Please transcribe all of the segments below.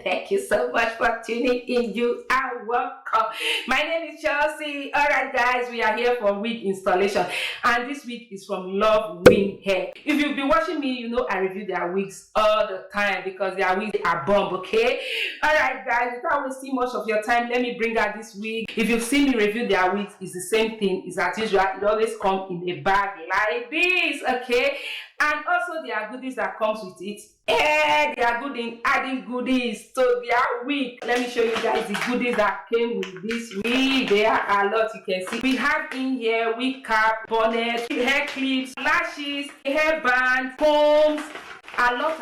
Thank you so much for tuning in. You are welcome. My name is Chelsea. Alright guys, we are here for wig installation, and this wig is from Luvwinhair. If you've been watching me, you know I review their wigs all the time because their wigs are bomb, okay? Alright guys, without wasting much of your time, let me bring out this wig. If you've seen me review their wigs, it's the same thing. It's as usual. It always comes in a bag like this, okay? And also there are goodies that comes with it. They are good in adding goodies to their wig. Let me show you guys the goodies that came with this wig. There are a lot, you can see. We have in here wig cap, bonnet, hair clips, lashes, hair band, combs. A lot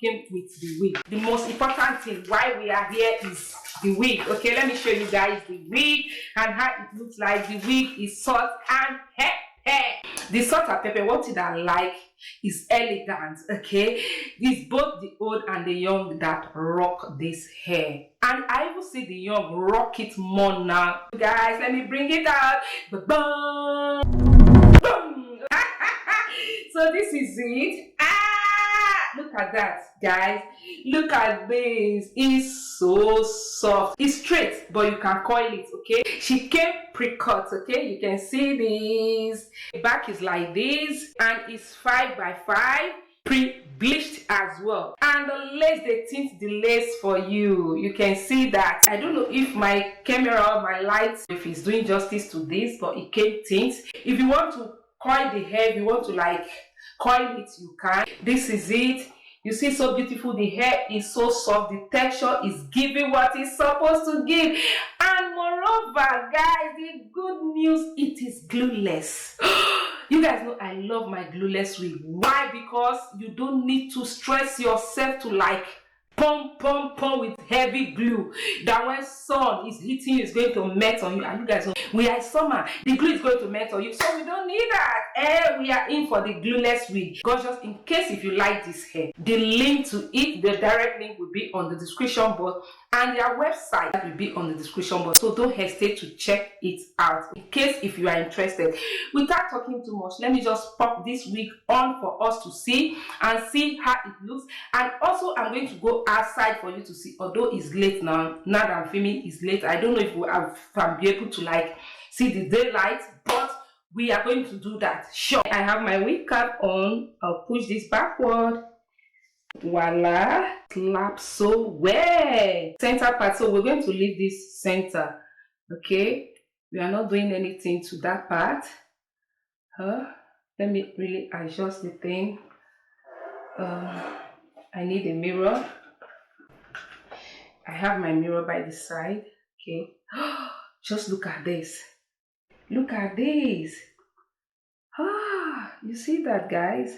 came with the wig. The most important thing why we are here is the wig. Okay, let me show you guys the wig and how it looks like. The wig is salt and pepper. The salt and pepper, one thing I like is elegant. Okay, it's both the old and the young that rock this hair, and I even see the young rock it more now. Guys, let me bring it out. Ba-bum. Boom. So this is it. Look at that, guys. Look at this. It's so soft. It's straight, but you can coil it, okay? She came pre-cut, okay? You can see this. The back is like this, and it's 5 by 5, pre-bleached as well. And the lace, they tint the lace for you. You can see that. I don't know if my camera or my light, if it's doing justice to this, but it came tint. If you want to coil the hair, if you want to like coil it, you can. This is it. You see, so beautiful. The hair is so soft. The texture is giving what it's supposed to give. And moreover, guys, the good news, it is glueless. You guys know I love my glueless wig. Why? Because you don't need to stress yourself to like pump with heavy glue that when sun is hitting you, it's going to melt on you. And you guys know we are in summer, the glue is going to melt on you, so we don't need that. We are in for the glueless wig. Gorgeous. In case if you like this hair, the link to it, the direct link will be on the description box, and their website will be on the description box, so don't hesitate to check it out in case if you are interested. Without talking too much, let me just pop this wig on for us to see and see how it looks. And also I'm going to go outside for you to see, although it's late now that I'm filming. Is late. I don't know if I'll be able to like see the daylight, but we are going to do that. Sure. I have my wig cap on. I'll push this backward. Voila. Slap so well. Center part. So we're going to leave this center. Okay. We are not doing anything to that part. Let me really adjust the thing. I need a mirror. I have my mirror by the side. Okay. Just look at this. Look at this. You see that, guys?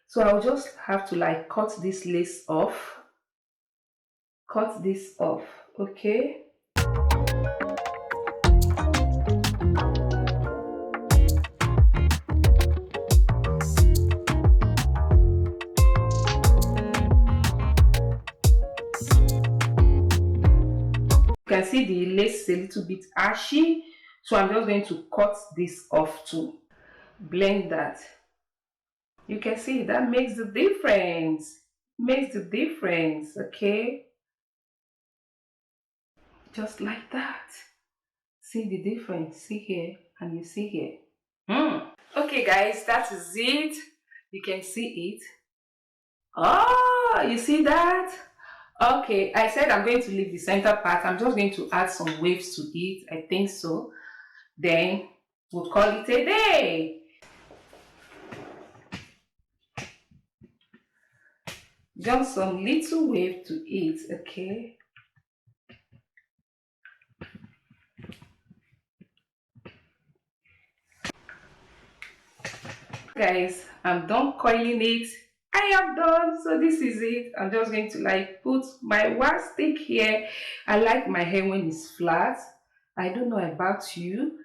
So I'll just have to like cut this lace off. Cut this off. Okay. You can see the lace is a little bit ashy, so I'm just going to cut this off to blend that. You can see that makes the difference. Makes the difference, okay? Just like that. See the difference. See here and you see here. Okay, guys, that is it. You can see it. Oh, you see that? Okay, I said I'm going to leave the center part. I'm just going to add some waves to it. I think so. Then we'll call it a day. Just some little wave to it, okay? Guys, I'm done coiling it. I am done. So this is it. I'm just going to like put my one stick here. I like my hair when it's flat. I don't know about you.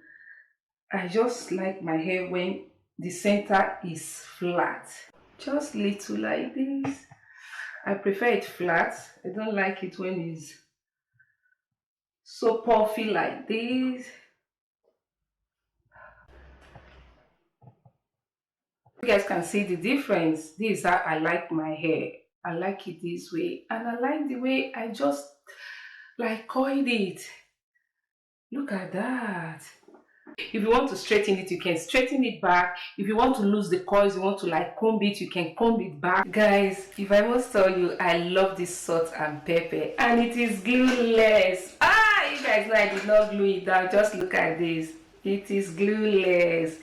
I just like my hair when the center is flat. Just little like this. I prefer it flat. I don't like it when it's so puffy like this. You guys can see the difference. This is how I like my hair. I like it this way, and I like the way I just like coiled it. Look at that. If you want to straighten it, you can straighten it back. If you want to lose the coils, you want to like comb it, you can comb it back. Guys, if I must tell you, I love this salt and pepper, and it is glueless. You guys know I did not glue it down. Just look at this. It is glueless.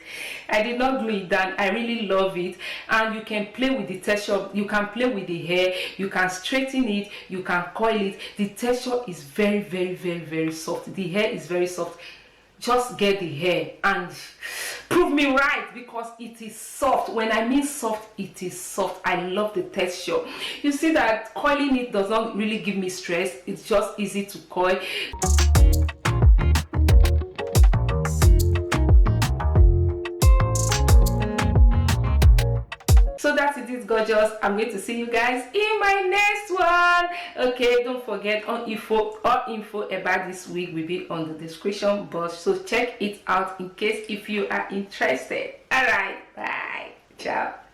I did not glue it down. I really love it, and you can play with the texture. You can play with the hair. You can straighten it. You can coil it. The texture is very, very, very, very soft. The hair is very soft. Just get the hair and prove me right, because it is soft. When I mean soft, it is soft. I love the texture. You see that coiling it does not really give me stress. It's just easy to coil. So that's it, gorgeous. I'm going to see you guys in my next one. Okay, don't forget, all info about this wig will be on the description box, so check it out in case if you are interested. All right, bye, ciao.